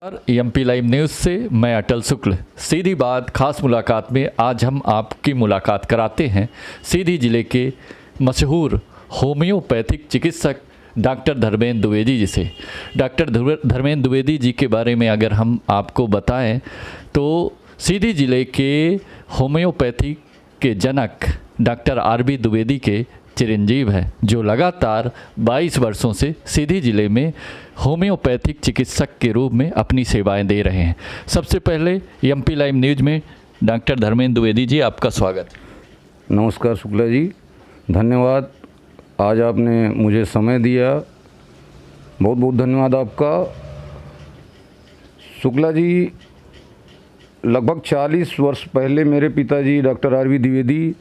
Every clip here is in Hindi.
एमपी लाइव न्यूज़ से मैं अटल शुक्ल। सीधी बात खास मुलाकात में आज हम आपकी मुलाकात कराते हैं सीधी जिले के मशहूर होम्योपैथिक चिकित्सक डॉक्टर धर्मेंद्र द्विवेदी जी से। डॉक्टर धर्मेंद्र द्विवेदी जी के बारे में अगर हम आपको बताएं तो सीधी जिले के होम्योपैथी के जनक डॉक्टर आर.बी. द्विवेदी के चिरंजीव है, जो लगातार 22 वर्षों से सीधी जिले में होम्योपैथिक चिकित्सक के रूप में अपनी सेवाएं दे रहे हैं। सबसे पहले एमपी लाइव न्यूज़ में डॉक्टर धर्मेंद्र द्विवेदी जी, आपका स्वागत। नमस्कार शुक्ला जी, धन्यवाद। आज आपने मुझे समय दिया, बहुत बहुत धन्यवाद आपका। शुक्ला जी, लगभग 40 वर्ष पहले मेरे पिताजी डॉक्टर आर.बी. द्विवेदी,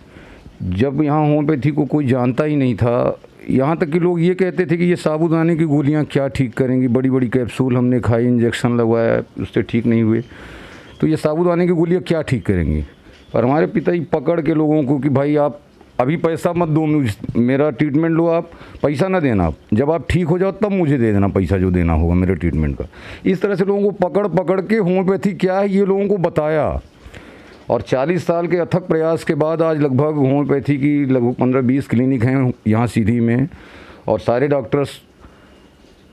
जब यहाँ होम्योपैथी को कोई जानता ही नहीं था, यहाँ तक कि लोग ये कहते थे कि ये साबूदाने की गोलियाँ क्या ठीक करेंगी। बड़ी बड़ी कैप्सूल हमने खाई, इंजेक्शन लगवाया, उससे ठीक नहीं हुए, तो ये साबूदाने की गोलियाँ क्या ठीक करेंगी। पर हमारे पिताजी पकड़ के लोगों को कि भाई आप अभी पैसा मत दो, मेरा ट्रीटमेंट लो, आप पैसा ना देना, आप जब आप ठीक हो जाओ तब मुझे दे देना पैसा जो देना होगा मेरे ट्रीटमेंट का। इस तरह से लोगों को पकड़ पकड़ के होम्योपैथी क्या है ये लोगों को बताया। और 40 साल के अथक प्रयास के बाद आज लगभग होम्योपैथी की लगभग 15-20 क्लिनिक हैं यहाँ सीधी में, और सारे डॉक्टर्स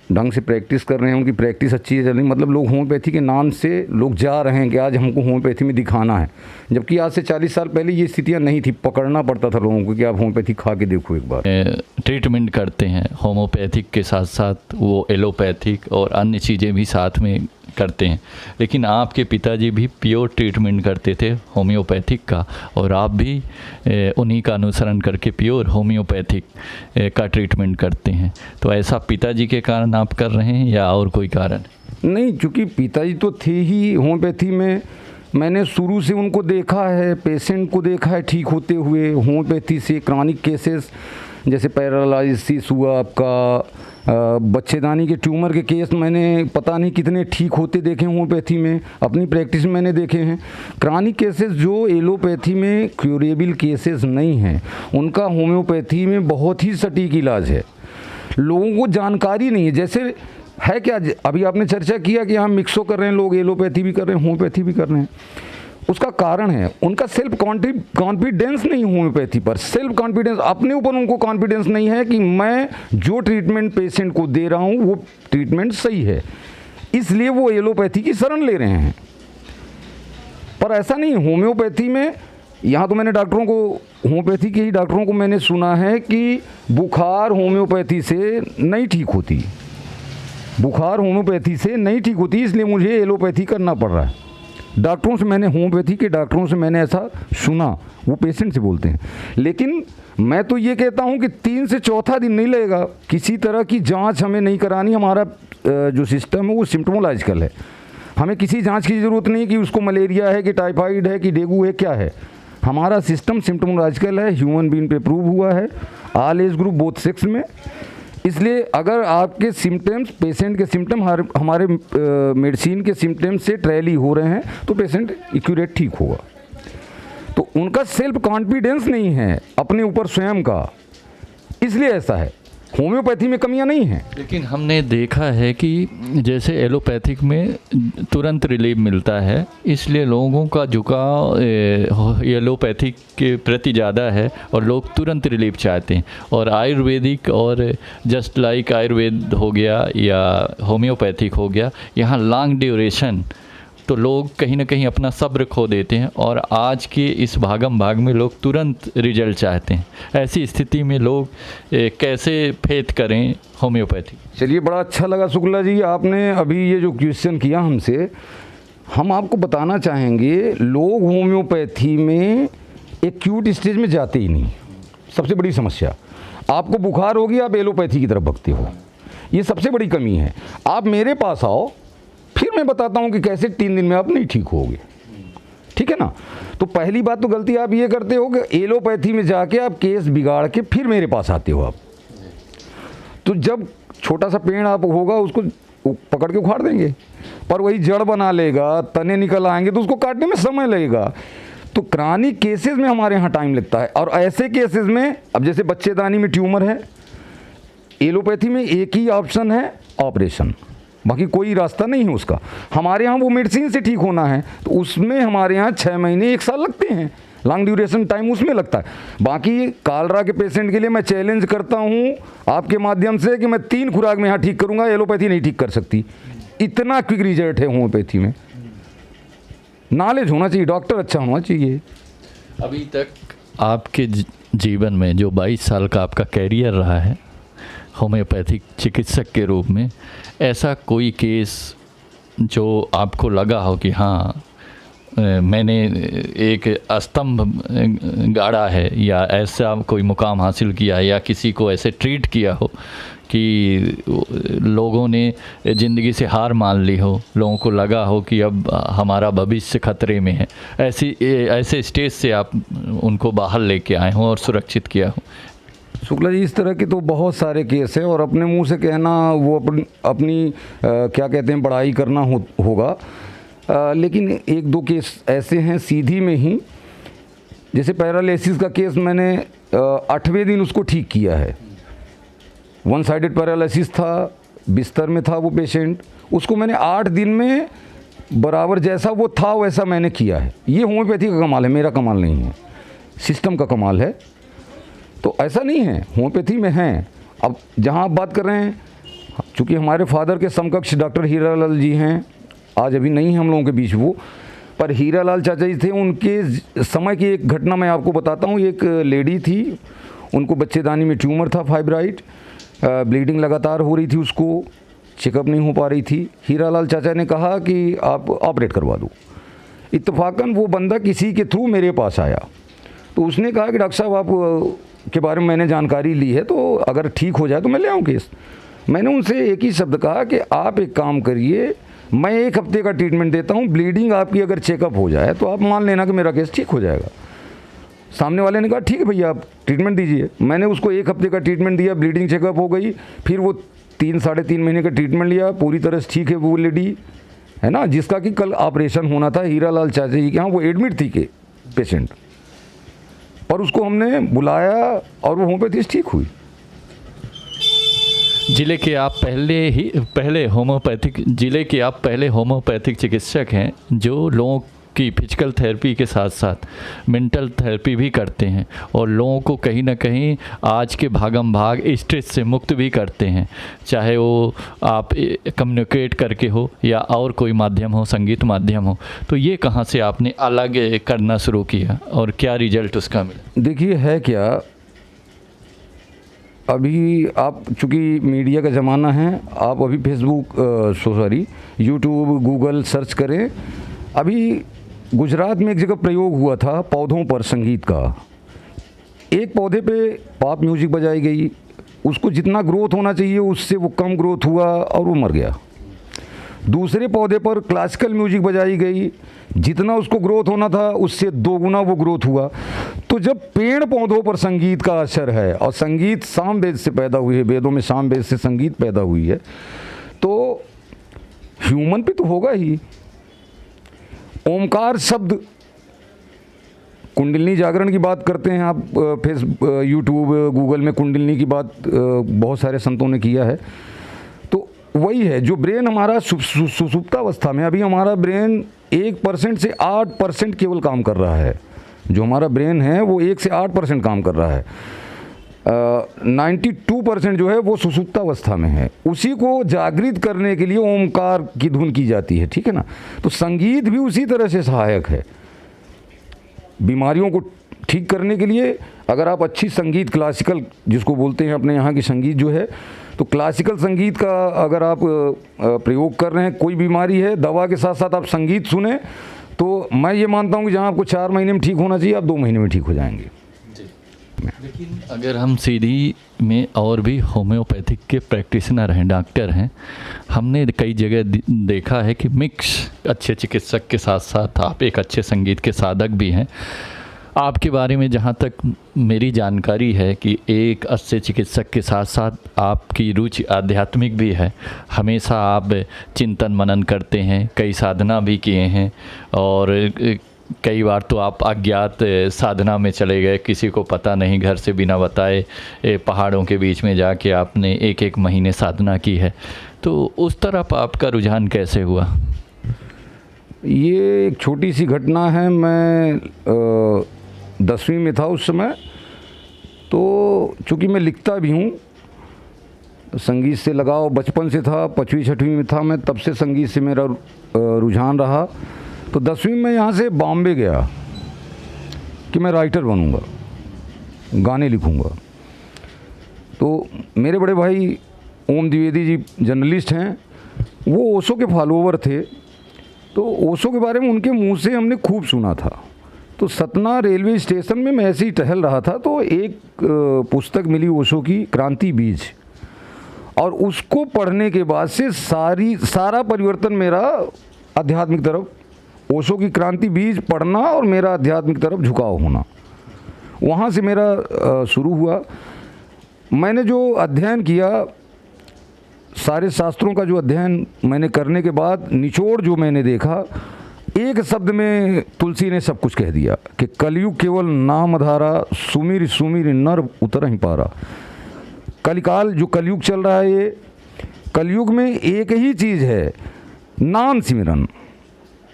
ढंग से प्रैक्टिस कर रहे हैं, उनकी प्रैक्टिस अच्छी है चल रही। मतलब लोग होम्योपैथी के नाम से लोग जा रहे हैं कि आज हमको होम्योपैथी में दिखाना है, जबकि आज से 40 साल पहले ये स्थितियाँ नहीं थी। पकड़ना पड़ता था लोगों को कि आप होम्योपैथी खा के देखो एक बार। ट्रीटमेंट करते हैं होम्योपैथिक के साथ साथ वो एलोपैथिक और अन्य चीज़ें भी साथ में करते हैं, लेकिन आपके पिताजी भी प्योर ट्रीटमेंट करते थे होम्योपैथिक का, और आप भी उन्हीं का अनुसरण करके प्योर होम्योपैथिक का ट्रीटमेंट करते हैं। तो ऐसा पिताजी के कारण आप कर रहे हैं या और कोई कारण? नहीं, चूँकि पिताजी तो थे ही होम्योपैथी में, मैंने शुरू से उनको देखा है, पेशेंट को देखा है ठीक होते हुए होम्योपैथी से। क्रॉनिक केसेस जैसे पैरालिसिस हुआ, आपका बच्चेदानी के ट्यूमर के केस मैंने पता नहीं कितने ठीक होते देखे होम्योपैथी में, अपनी प्रैक्टिस में मैंने देखे हैं। क्रॉनिक केसेस जो एलोपैथी में क्यूरेबल केसेस नहीं हैं, उनका होम्योपैथी में बहुत ही सटीक इलाज है। लोगों को जानकारी नहीं है। जैसे है क्या, अभी आपने चर्चा किया कि हम मिक्सो कर रहे हैं, लोग एलोपैथी भी कर रहे हैं, होम्योपैथी भी कर रहे हैं। उसका कारण है उनका सेल्फ कॉन्फिडेंस नहीं होम्योपैथी पर। सेल्फ कॉन्फिडेंस, अपने ऊपर उनको कॉन्फिडेंस नहीं है कि मैं जो ट्रीटमेंट पेशेंट को दे रहा हूँ वो ट्रीटमेंट सही है, इसलिए वो एलोपैथी की शरण ले रहे हैं। पर ऐसा नहीं, होम्योपैथी में यहाँ तो मैंने डॉक्टरों को, होम्योपैथी के ही डॉक्टरों को मैंने सुना है कि बुखार होम्योपैथी से नहीं ठीक होती, बुखार होम्योपैथी से नहीं ठीक होती, इसलिए मुझे एलोपैथी करना पड़ रहा है। डॉक्टरों से मैंने, होम्योपैथी के डॉक्टरों से मैंने ऐसा सुना, वो पेशेंट से बोलते हैं। लेकिन मैं तो ये कहता हूँ कि 3 से चौथा दिन नहीं लगेगा, किसी तरह की जांच हमें नहीं करानी। हमारा जो सिस्टम है वो सिम्प्टोमोलॉजिकल है, हमें किसी जांच की ज़रूरत नहीं कि उसको मलेरिया है कि टाइफाइड है कि डेंगू है, क्या है। हमारा सिस्टम सिम्प्टोमोलॉजिकल है, ह्यूमन बीइंग पे प्रूव हुआ है, all age group both sex में। इसलिए अगर आपके सिम्टम्स, पेशेंट के सिम्टम हमारे मेडिसिन के सिम्टम से ट्रैली हो रहे हैं तो पेशेंट एक्यूरेट ठीक होगा। तो उनका सेल्फ कॉन्फिडेंस नहीं है अपने ऊपर स्वयं का, इसलिए ऐसा है। होम्योपैथी में कमियां नहीं हैं। लेकिन हमने देखा है कि जैसे एलोपैथिक में तुरंत रिलीफ मिलता है, इसलिए लोगों का झुकाव एलोपैथिक के प्रति ज़्यादा है और लोग तुरंत रिलीफ चाहते हैं। और आयुर्वेदिक और जस्ट लाइक आयुर्वेद हो गया या होम्योपैथिक हो गया, यहाँ लॉन्ग ड्यूरेशन, तो लोग कहीं ना कहीं अपना सब्र खो देते हैं और आज के इस भागम भाग में लोग तुरंत रिजल्ट चाहते हैं। ऐसी स्थिति में लोग कैसे फेथ करें होम्योपैथी? चलिए, बड़ा अच्छा लगा शुक्ला जी, आपने अभी ये जो क्वेश्चन किया हमसे। हम आपको बताना चाहेंगे, लोग होम्योपैथी में एक्यूट स्टेज में जाते ही नहीं। सबसे बड़ी समस्या, आपको बुखार होगी आप एलोपैथी की तरफ भगते हो, ये सबसे बड़ी कमी है। आप मेरे पास आओ, फिर मैं बताता हूं कि कैसे 3 दिन में आप नहीं ठीक होगे, ठीक है ना। तो पहली बात तो गलती आप ये करते हो कि एलोपैथी में जाके आप केस बिगाड़ के फिर मेरे पास आते हो आप। तो जब छोटा सा पेड़ आप होगा उसको पकड़ के उखाड़ देंगे, पर वही जड़ बना लेगा, तने निकल आएंगे तो उसको काटने में समय लगेगा। तो क्रॉनिक केसेस में हमारे यहाँ टाइम लगता है। और ऐसे केसेस में, अब जैसे बच्चेदानी में ट्यूमर है, एलोपैथी में एक ही ऑप्शन है ऑपरेशन। बाकी कोई रास्ता नहीं है उसका। हमारे यहाँ वो मेडिसिन से ठीक होना है तो उसमें हमारे यहाँ 6 महीने 1 साल लगते हैं, लॉन्ग ड्यूरेशन टाइम उसमें लगता है। बाकी कालरा के पेशेंट के लिए मैं चैलेंज करता हूँ आपके माध्यम से कि मैं 3 खुराक में यहाँ ठीक करूँगा, एलोपैथी नहीं ठीक कर सकती। इतना क्विक रिजल्ट है होम्योपैथी में। नॉलेज होना चाहिए, डॉक्टर अच्छा होना चाहिए। अभी तक आपके जीवन में जो 22 साल का आपका कैरियर रहा है होम्योपैथिक चिकित्सक के रूप में, ऐसा कोई केस जो आपको लगा हो कि हाँ मैंने एक स्तंभ गाड़ा है या ऐसा कोई मुकाम हासिल किया है या किसी को ऐसे ट्रीट किया हो कि लोगों ने ज़िंदगी से हार मान ली हो, लोगों को लगा हो कि अब हमारा भविष्य खतरे में है, ऐसे स्टेज से आप उनको बाहर लेके आए हों और सुरक्षित किया हो? शुक्ला जी, इस तरह के तो बहुत सारे केस हैं और अपने मुंह से कहना वो अपनी क्या कहते हैं बड़ाई करना होगा। लेकिन 1-2 केस ऐसे हैं सीधी में ही, जैसे पैरालिसिस का केस मैंने 8वें दिन उसको ठीक किया है। 1 साइडेड पैरालिसिस था, बिस्तर में था वो पेशेंट, उसको मैंने 8 दिन में बराबर जैसा वो था वैसा मैंने किया है। ये होम्योपैथी का कमाल है, मेरा कमाल नहीं है, सिस्टम का कमाल है। तो ऐसा नहीं है, होम्योपैथी में है। अब जहाँ आप बात कर रहे हैं, चूँकि हमारे फादर के समकक्ष डॉक्टर हीरालाल जी हैं, आज अभी नहीं है हम लोगों के बीच वो, पर हीरालाल चाचा जी थे। उनके समय की एक घटना मैं आपको बताता हूँ। एक लेडी थी, उनको बच्चेदानी में ट्यूमर था, फाइब्राइड, ब्लीडिंग लगातार हो रही थी, उसको चेकअप नहीं हो पा रही थी। हीरालाल चाचा ने कहा कि आप ऑपरेट करवा दो। इत्तेफाकन वो बंदा किसी के थ्रू मेरे पास आया, तो उसने कहा कि डॉक्टर साहब आप के बारे में मैंने जानकारी ली है, तो अगर ठीक हो जाए तो मैं ले आऊँ केस। मैंने उनसे एक ही शब्द कहा कि आप एक काम करिए, मैं 1 हफ्ते का ट्रीटमेंट देता हूँ, ब्लीडिंग आपकी अगर चेकअप हो जाए तो आप मान लेना कि मेरा केस ठीक हो जाएगा। सामने वाले ने कहा ठीक है भैया आप ट्रीटमेंट दीजिए। मैंने उसको 1 हफ्ते का ट्रीटमेंट दिया, ब्लीडिंग चेकअप हो गई, फिर वो 3-3.5 महीने का ट्रीटमेंट लिया, पूरी तरह से ठीक है वो लेडी, है ना, जिसका कि कल ऑपरेशन होना था हीरालाल चाचा जी के यहाँ। वो एडमिट थी के पेशेंट, और उसको हमने बुलाया और वो होम्योपैथी ठीक हुई। जिले के आप पहले होम्योपैथिक चिकित्सक हैं जो लोगों की फिजिकल थेरेपी के साथ साथ मेंटल थेरेपी भी करते हैं और लोगों को कहीं ना कहीं आज के भागम भाग स्ट्रेस से मुक्त भी करते हैं, चाहे वो आप कम्युनिकेट करके हो या और कोई माध्यम हो, संगीत माध्यम हो। तो ये कहाँ से आपने अलग करना शुरू किया और क्या रिजल्ट उसका मिला? देखिए है क्या, अभी आप चूँकि मीडिया का ज़माना है, आप अभी फेसबुक यूट्यूब गूगल सर्च करें। अभी गुजरात में एक जगह प्रयोग हुआ था पौधों पर संगीत का। एक पौधे पे पॉप म्यूजिक बजाई गई, उसको जितना ग्रोथ होना चाहिए उससे वो कम ग्रोथ हुआ और वो मर गया। दूसरे पौधे पर क्लासिकल म्यूजिक बजाई गई, जितना उसको ग्रोथ होना था उससे 2 गुना वो ग्रोथ हुआ। तो जब पेड़ पौधों पर संगीत का असर है, और संगीत सामवेद से पैदा हुई है, वेदों में सामवेद से संगीत पैदा हुई है, तो ह्यूमन पे तो होगा ही। ओमकार शब्द, कुंडलिनी जागरण की बात करते हैं आप, यूट्यूब गूगल में कुंडलिनी की बात बहुत सारे संतों ने किया है। तो वही है जो ब्रेन हमारा सुसुप्तावस्था में, अभी हमारा ब्रेन 1% से 8% केवल काम कर रहा है। जो हमारा ब्रेन है वो 1 से 8% काम कर रहा है। 92% जो है वो सुसुप्तावस्था में है। उसी को जागृत करने के लिए ओमकार की धुन की जाती है, ठीक है ना। तो संगीत भी उसी तरह से सहायक है बीमारियों को ठीक करने के लिए। अगर आप अच्छी संगीत, क्लासिकल जिसको बोलते हैं अपने यहाँ की संगीत जो है, तो क्लासिकल संगीत का अगर आप प्रयोग कर रहे हैं, कोई बीमारी है, दवा के साथ साथ आप संगीत सुने, तो मैं ये मानता हूँ कि जहाँ आपको 4 महीने में ठीक होना चाहिए, आप 2 महीने में ठीक हो जाएंगे। लेकिन अगर हम सीधी में और भी होम्योपैथिक के प्रैक्टिशनर हैं, डॉक्टर हैं, हमने कई जगह देखा है कि मिक्स अच्छे चिकित्सक के साथ साथ आप एक अच्छे संगीत के साधक भी हैं। आपके बारे में जहाँ तक मेरी जानकारी है कि एक अच्छे चिकित्सक के साथ साथ आपकी रुचि आध्यात्मिक भी है। हमेशा आप चिंतन मनन करते हैं, कई साधना भी किए हैं और कई बार तो आप अज्ञात साधना में चले गए, किसी को पता नहीं, घर से बिना बताए पहाड़ों के बीच में जाके आपने 1-1 महीने साधना की है। तो उस तरफ आपका रुझान कैसे हुआ? ये एक छोटी सी घटना है। मैं 10वीं में था उस समय। तो चूँकि मैं लिखता भी हूँ, संगीत से लगाव बचपन से था, 5वीं 6वीं में था मैं, तब से संगीत से मेरा रुझान रहा। तो 10वीं में यहाँ से बॉम्बे गया कि मैं राइटर बनूँगा, गाने लिखूँगा। तो मेरे बड़े भाई ओम द्विवेदी जी जर्नलिस्ट हैं, वो ओशो के फॉलोवर थे। तो ओशो के बारे में उनके मुंह से हमने खूब सुना था। तो सतना रेलवे स्टेशन में मैं ऐसे ही टहल रहा था, तो एक पुस्तक मिली ओशो की, क्रांति बीज, और उसको पढ़ने के बाद से सारा परिवर्तन मेरा आध्यात्मिक तरफ, ओशो की क्रांति बीज पढ़ना और मेरा आध्यात्मिक तरफ झुकाव होना, वहाँ से मेरा शुरू हुआ। मैंने जो अध्ययन किया, सारे शास्त्रों का जो अध्ययन मैंने करने के बाद निचोड़ जो मैंने देखा, एक शब्द में तुलसी ने सब कुछ कह दिया कि कलयुग केवल नाम धारा, सुमिर सुमिर नर उतर ही पारा। कलिकाल जो कलयुग चल रहा है, ये कलयुग में एक ही चीज़ है, नाम सिमरन।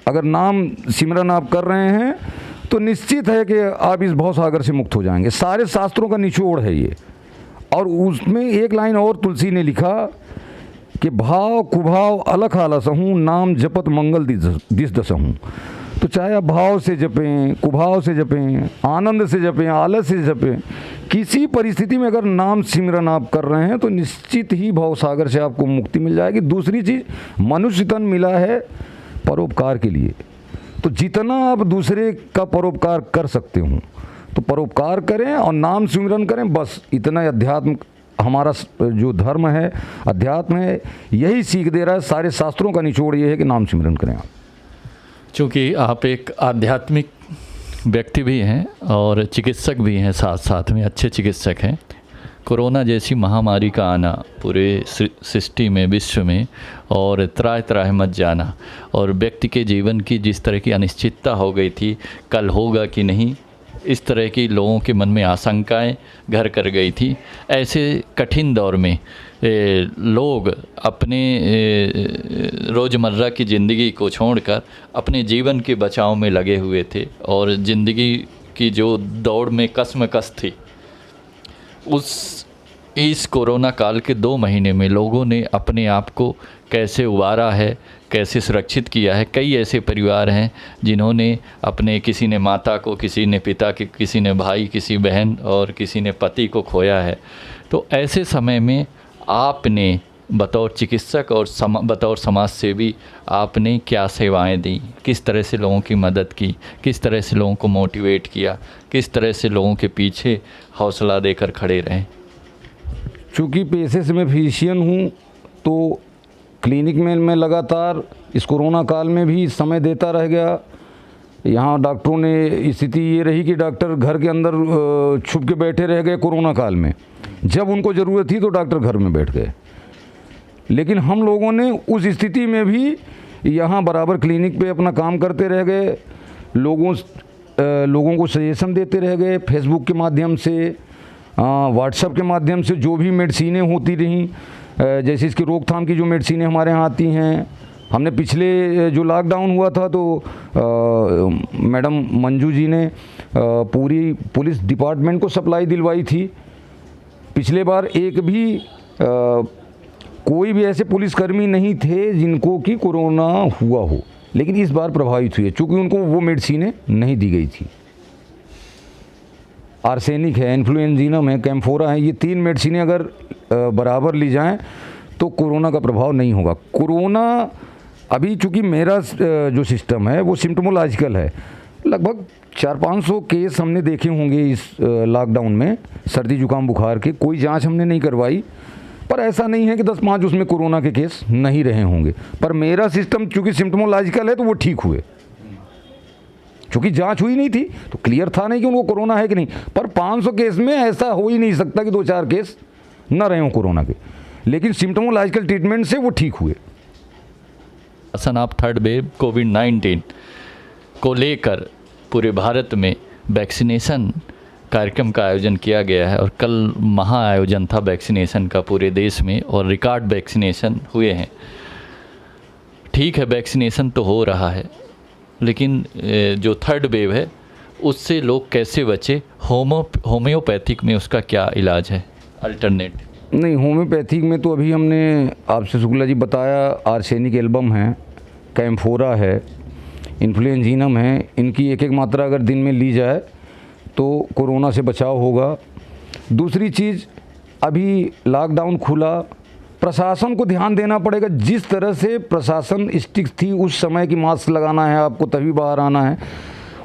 अगर नाम सिमरन आप कर रहे हैं तो निश्चित है कि आप इस भवसागर से मुक्त हो जाएंगे। सारे शास्त्रों का निचोड़ है ये। और उसमें एक लाइन और तुलसी ने लिखा कि भाव कुभाव अलख आलसहूँ, नाम जपत मंगल दिस दसहूँ। तो चाहे आप भाव से जपें, कुभाव से जपें, आनंद से जपें, आलस से जपें, किसी परिस्थिति में अगर नाम सिमरन आप कर रहे हैं तो निश्चित ही भवसागर से आपको मुक्ति मिल जाएगी। दूसरी चीज़, मनुष्य तन मिला है परोपकार के लिए, तो जितना आप दूसरे का परोपकार कर सकते हो तो परोपकार करें और नाम सिमरन करें, बस इतना ही। अध्यात्म हमारा जो धर्म है, अध्यात्म है, यही सीख दे रहा है। सारे शास्त्रों का निचोड़ ये है कि नाम सिमरन करें आप। चूँकि आप एक आध्यात्मिक व्यक्ति भी हैं और चिकित्सक भी हैं, साथ साथ में अच्छे चिकित्सक हैं। कोरोना जैसी महामारी का आना पूरे सृष्टि में, विश्व में, और त्राह त्राह मच जाना, और व्यक्ति के जीवन की जिस तरह की अनिश्चितता हो गई थी, कल होगा कि नहीं, इस तरह की लोगों के मन में आशंकाएं घर कर गई थी। ऐसे कठिन दौर में लोग अपने रोज़मर्रा की ज़िंदगी को छोड़कर अपने जीवन के बचाव में लगे हुए थे, और ज़िंदगी की जो दौड़ में कसमकस थी, इस कोरोना काल के 2 महीने में लोगों ने अपने आप को कैसे उबारा है, कैसे सुरक्षित किया है। कई ऐसे परिवार हैं जिन्होंने अपने, किसी ने माता को, किसी ने पिता के, किसी ने भाई, किसी बहन और किसी ने पति को खोया है। तो ऐसे समय में आपने बतौर चिकित्सक और बतौर समाज सेवी आपने क्या सेवाएं दी? किस तरह से लोगों की मदद की? किस तरह से लोगों को मोटिवेट किया? किस तरह से लोगों के पीछे हौसला देकर खड़े रहें? चूँकि पेशे से मैं फिजिशियन हूँ, तो क्लिनिक में मैं लगातार इस कोरोना काल में भी समय देता रह गया। यहाँ डॉक्टरों ने, स्थिति ये रही कि डॉक्टर घर के अंदर छुप के बैठे रह गए कोरोना काल में। जब उनको ज़रूरत थी तो डॉक्टर घर में बैठ गए। लेकिन हम लोगों ने उस स्थिति में भी यहाँ बराबर क्लिनिक पे अपना काम करते रह गए। लोगों को सजेशन देते रह गए, फेसबुक के माध्यम से, व्हाट्सएप के माध्यम से। जो भी मेडिसिनें होती रहीं, जैसे इसकी रोकथाम की जो मेडिसिनें हमारे यहाँ आती हैं, हमने पिछले जो लॉकडाउन हुआ था तो मैडम मंजू जी ने पूरी पुलिस डिपार्टमेंट को सप्लाई दिलवाई थी। पिछले बार एक भी कोई भी ऐसे पुलिसकर्मी नहीं थे जिनको कि कोरोना हुआ हो, लेकिन इस बार प्रभावित हुए, चूँकि उनको वो मेडिसिनें नहीं दी गई थी। आर्सेनिक है, इन्फ्लुएंजीनम है, कैम्फोरा है, ये 3 मेडिसिनें अगर बराबर ली जाएं तो कोरोना का प्रभाव नहीं होगा। कोरोना अभी चूँकि मेरा जो सिस्टम है वो सिम्टोमोलॉजिकल है। लगभग 400-500 केस हमने देखे होंगे इस लॉकडाउन में, सर्दी जुकाम बुखार के। कोई जांच हमने नहीं करवाई, पर ऐसा नहीं है कि 10-5 उसमें कोरोना के केस नहीं रहे होंगे। पर मेरा सिस्टम चूँकि सिम्टोमोलॉजिकल है तो वो ठीक हुए। चूँकि जांच हुई नहीं थी तो क्लियर था नहीं कि उनको कोरोना है कि नहीं। पर 500 केस में ऐसा हो ही नहीं सकता कि 2-4 केस न रहे हों कोरोना के, लेकिन सिम्टोमोलॉजिकल ट्रीटमेंट से वो ठीक हुए। आप 3rd वेव कोविड-19 को लेकर पूरे भारत में वैक्सीनेशन कार्यक्रम का आयोजन किया गया है और कल महा आयोजन था वैक्सीनेशन का पूरे देश में और रिकॉर्ड वैक्सीनेशन हुए हैं। ठीक है, वैक्सीनेशन तो हो रहा है, लेकिन जो थर्ड वेव है उससे लोग कैसे बचे? होम्योपैथिक में उसका क्या इलाज है, अल्टरनेट? नहीं, होम्योपैथिक में तो अभी हमने आपसे शुक्ला जी बताया, आर्सेनिक एल्बम है, कैम्फोरा है, इन्फ्लुएंजीनम है। इनकी एक एक मात्रा अगर दिन में ली जाए तो कोरोना से बचाव होगा। दूसरी चीज़, अभी लॉकडाउन खुला, प्रशासन को ध्यान देना पड़ेगा। जिस तरह से प्रशासन स्टिक थी उस समय की मास्क लगाना है आपको तभी बाहर आना है,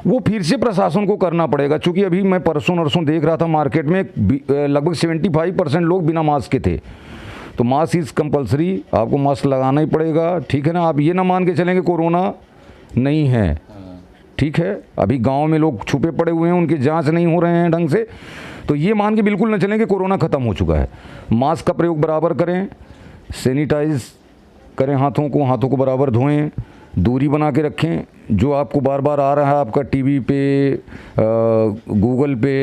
वो फिर से प्रशासन को करना पड़ेगा। चूँकि अभी मैं परसों नरसों देख रहा था मार्केट में लगभग 75% लोग बिना मास्क के थे। तो मास्क इज़ कंपलसरी, आपको मास्क लगाना ही पड़ेगा, ठीक है ना। आप ये ना मान के चलेंगे कोरोना नहीं है, ठीक है। अभी गांव में लोग छुपे पड़े हुए हैं, उनकी जांच नहीं हो रहे हैं ढंग से, तो ये मान के बिल्कुल न चलें कि कोरोना ख़त्म हो चुका है। मास्क का प्रयोग बराबर करें, सैनिटाइज करें हाथों को बराबर धोएं, दूरी बना के रखें। जो आपको बार बार आ रहा है आपका टीवी पे, गूगल पे,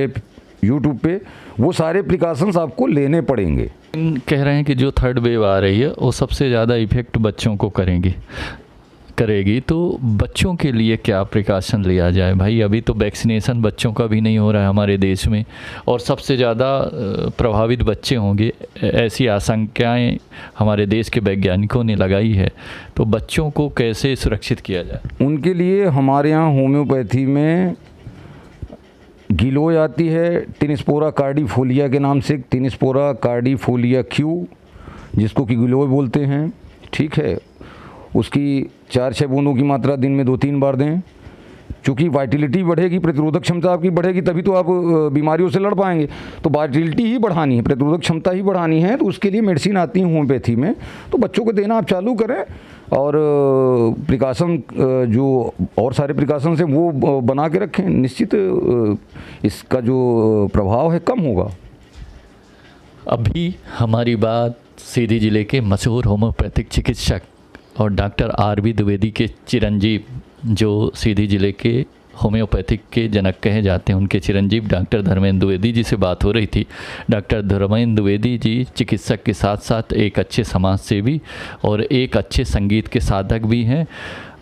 यूट्यूब पे, वो सारे प्रिकॉशंस आपको लेने पड़ेंगे। कह रहे हैं कि जो थर्ड वेव आ रही है वो सबसे ज़्यादा इफ़ेक्ट बच्चों को करेगी, तो बच्चों के लिए क्या प्रिकॉशन लिया जाए? भाई अभी तो वैक्सीनेशन बच्चों का भी नहीं हो रहा है हमारे देश में और सबसे ज़्यादा प्रभावित बच्चे होंगे, ऐसी आशंकाएं हमारे देश के वैज्ञानिकों ने लगाई है। तो बच्चों को कैसे सुरक्षित किया जाए? उनके लिए हमारे यहाँ होम्योपैथी में गिलोय आती है, टिनिस्पोरा कार्डिफोलिया के नाम से, टिनिस्पोरा कार्डिफोलिया क्यू, जिसको कि गिलोय बोलते हैं, ठीक है। उसकी 4-6 बूंदों की मात्रा दिन में 2-3 बार दें। चूँकि वाइटिलिटी बढ़ेगी, प्रतिरोधक क्षमता आपकी बढ़ेगी, तभी तो आप बीमारियों से लड़ पाएंगे। तो वाइटिलिटी ही बढ़ानी है, प्रतिरोधक क्षमता ही बढ़ानी है, तो उसके लिए मेडिसिन आती है होम्योपैथी में। तो बच्चों को देना आप चालू करें और प्रिकॉशन जो और सारे प्रिकॉशन हैं वो बना के रखें। निश्चित इसका जो प्रभाव है कम होगा। अभी हमारी बात सीधी जिले के मशहूर होम्योपैथिक चिकित्सक और डॉक्टर आर.बी. द्विवेदी के चिरंजीव, जो सीधी जिले के होम्योपैथिक के जनक कहे जाते हैं, उनके चिरंजीव डॉक्टर धर्मेंद्र द्विवेदी जी से बात हो रही थी। डॉक्टर धर्मेंद्र द्विवेदी जी चिकित्सक के साथ साथ एक अच्छे समाज सेवी और एक अच्छे संगीत के साधक भी हैं।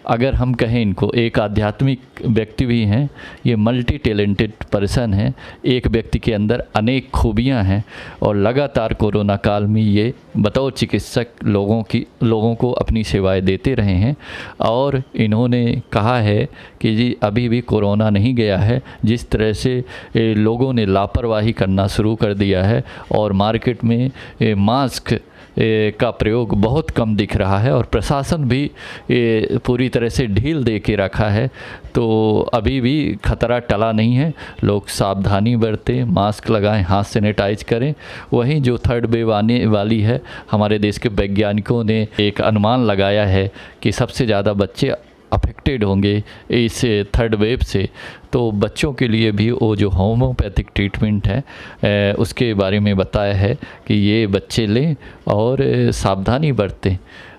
अगर हम कहें इनको एक आध्यात्मिक व्यक्ति भी हैं। ये मल्टी टैलेंटेड पर्सन हैं, एक व्यक्ति के अंदर अनेक खूबियां हैं और लगातार कोरोना काल में ये बतौर चिकित्सक लोगों को अपनी सेवाएं देते रहे हैं। और इन्होंने कहा है कि जी अभी भी कोरोना नहीं गया है। जिस तरह से लोगों ने लापरवाही करना शुरू कर दिया है और मार्केट में मास्क का प्रयोग बहुत कम दिख रहा है और प्रशासन भी पूरी तरह से ढील दे के रखा है, तो अभी भी खतरा टला नहीं है। लोग सावधानी बरतें, मास्क लगाएं, हाथ सैनिटाइज करें। वहीं जो थर्ड वेव आने वाली है, हमारे देश के वैज्ञानिकों ने एक अनुमान लगाया है कि सबसे ज़्यादा बच्चे अफेक्टेड होंगे इस थर्ड वेव से। तो बच्चों के लिए भी वो जो होम्योपैथिक ट्रीटमेंट है उसके बारे में बताया है कि ये बच्चे लें और सावधानी बरतें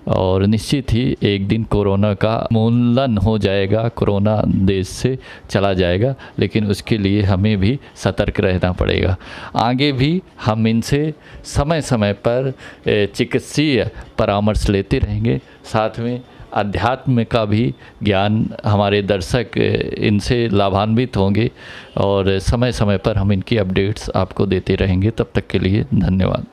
और निश्चित ही एक दिन कोरोना का उन्मूलन हो जाएगा, कोरोना देश से चला जाएगा, लेकिन उसके लिए हमें भी सतर्क रहना पड़ेगा। आगे भी हम इनसे समय समय पर चिकित्सीय परामर्श लेते रहेंगे। साथ में अध्यात्म का भी ज्ञान हमारे दर्शक इनसे लाभान्वित होंगे और समय समय पर हम इनकी अपडेट्स आपको देते रहेंगे। तब तक के लिए धन्यवाद।